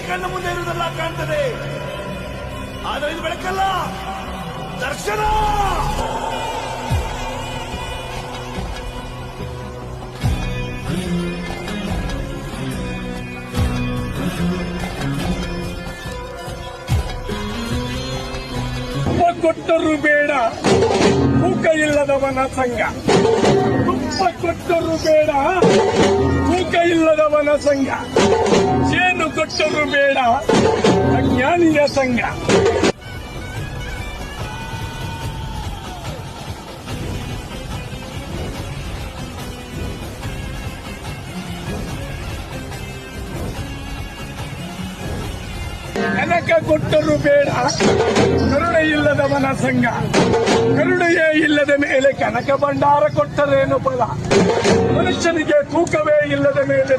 ಕಣ್ಣ ಮುಂದೆ ಇರುವುದೆಲ್ಲ ಕಾಣ್ತದೆ, ಆದರೆ ಇದು ಬೆಳಕಲ್ಲ, ದರ್ಶನ. ಕೊಟ್ಟರು ಬೇಡ ತೂಕ ಇಲ್ಲದವನ ಸಂಘ, ತುಪ್ಪ ಕೊಟ್ಟರು ಬೇಡ ತೂಕ ಇಲ್ಲದವನ ಸಂಘ, ಜೇನು ಕೊಟ್ಟರು ಬೇಡ ಅಜ್ಞಾನಿಯ ಸಂಘ. ಕನಕ ಕೊಟ್ಟರು ಬೇಡ ಕರುಣೆ ಇಲ್ಲದವನ ಸಂಘ, ಕರುಣೆಯೇ ಇಲ್ಲದ ಮೇಲೆ ಕನಕ ಭಂಡಾರ ಕೊಟ್ಟರೇನು ಫಲ, ಮನುಷ್ಯನಿಗೆ ತೂಕವೇ ಇಲ್ಲದ ಮೇಲೆ